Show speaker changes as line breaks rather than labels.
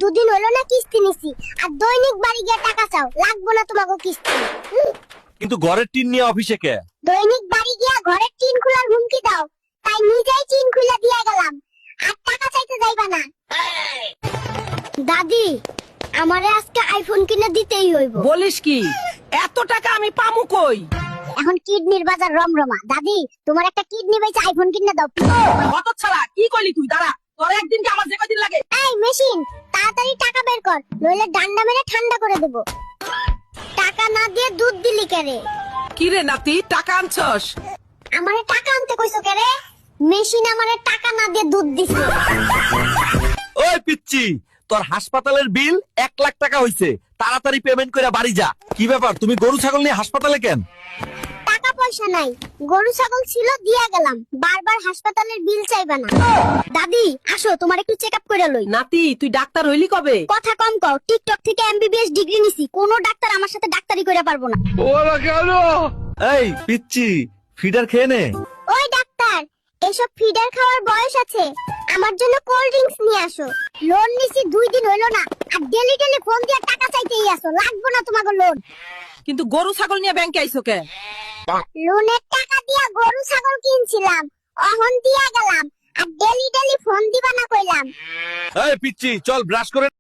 দুদিন হলো না কিস্তি নিছি, আর দৈনিক বাড়ি গিয়ে টাকা চাও, লাগবো না তোমাকে কিস্তি।
কিন্তু ঘরের টিন নিয়ে অফিসে কে?
দৈনিক বাড়ি গিয়া ঘরের টিন খোলার হুমকি দাও, তাই নিজেই টিন খুলে দিয়ে গেলাম, আর টাকা চাইতে যাইবা না। দাদি, আমারে আজকে আইফোন কিনে দিতেই হইব।
বলিস কি? এত টাকা আমি পামু কই?
এখন কিডনির বাজার রমরমা। দাদি, তোমার একটা কিডনি বেচে আইফোন কিনে দাও।
হতচ্ছাড়া, কি কইলি তুই? দাঁড়া, তোর একদিন কি আমার যে কদিন লাগে?
এই মেশিন, তাড়াতাড়ি টাকা বের কর, নইলে ডান্ডা মেরে ঠান্ডা করে দেব। টাকা না দিয়ে দুধ দিলি কেরে?
কি রে নাতি, টাকা আনছস?
আমারে টাকা আনতে কইছো কেরে? মেশিন আমারে টাকা না দিয়ে দুধ দিছে।
ওই পিচ্চি, তোর হাসপাতালের বিল 1 লাখ টাকা হইছে, তাড়াতাড়ি পেমেন্ট করে বাড়ি যা। কি ব্যাপার, তুমি গরু ছাগল নিয়ে হাসপাতালে কেন?
টাকা পয়সা নাই, গরু ছাগল ছিল দিয়া গেলাম, বারবার হাসপাতালের বিল চাইবা না। দাদি আসো, তোমার একটু চেক আপ করে লই।
নাতি, তুই ডাক্তার হইলি কবে?
কথা কম কও, টিকটক থেকে এমবিবিএস ডিগ্রি নিছি, কোন ডাক্তার আমার সাথে ডাক্তারি করে পারবো না।
এই পিচ্চি, ফিডার খেয়ে নে।
ওই ডাক্তার, এসব ফিডার খাওয়ার বয়স আছে, আমার জন্য কোল্ড ড্রিঙ্কস নিয়ে আসো। লোন নিছি 2 দিন হইলো না, আর ডেলি ডেলি ফোন দিয়ে টাকা চাইতেই আসো, লাগবো না তোমাকে লোন।
কিন্তু গরু ছাগল নিয়ে ব্যাংকে আইছো কে?
লোনের টাকা দিয়া গরু ছাগল কিনছিলাম, অহন দিয়া গেলাম, আর ডেলি ডেলি ফোন দিবা না কইলাম।
এই পিচ্চি, চল ব্রাশ করে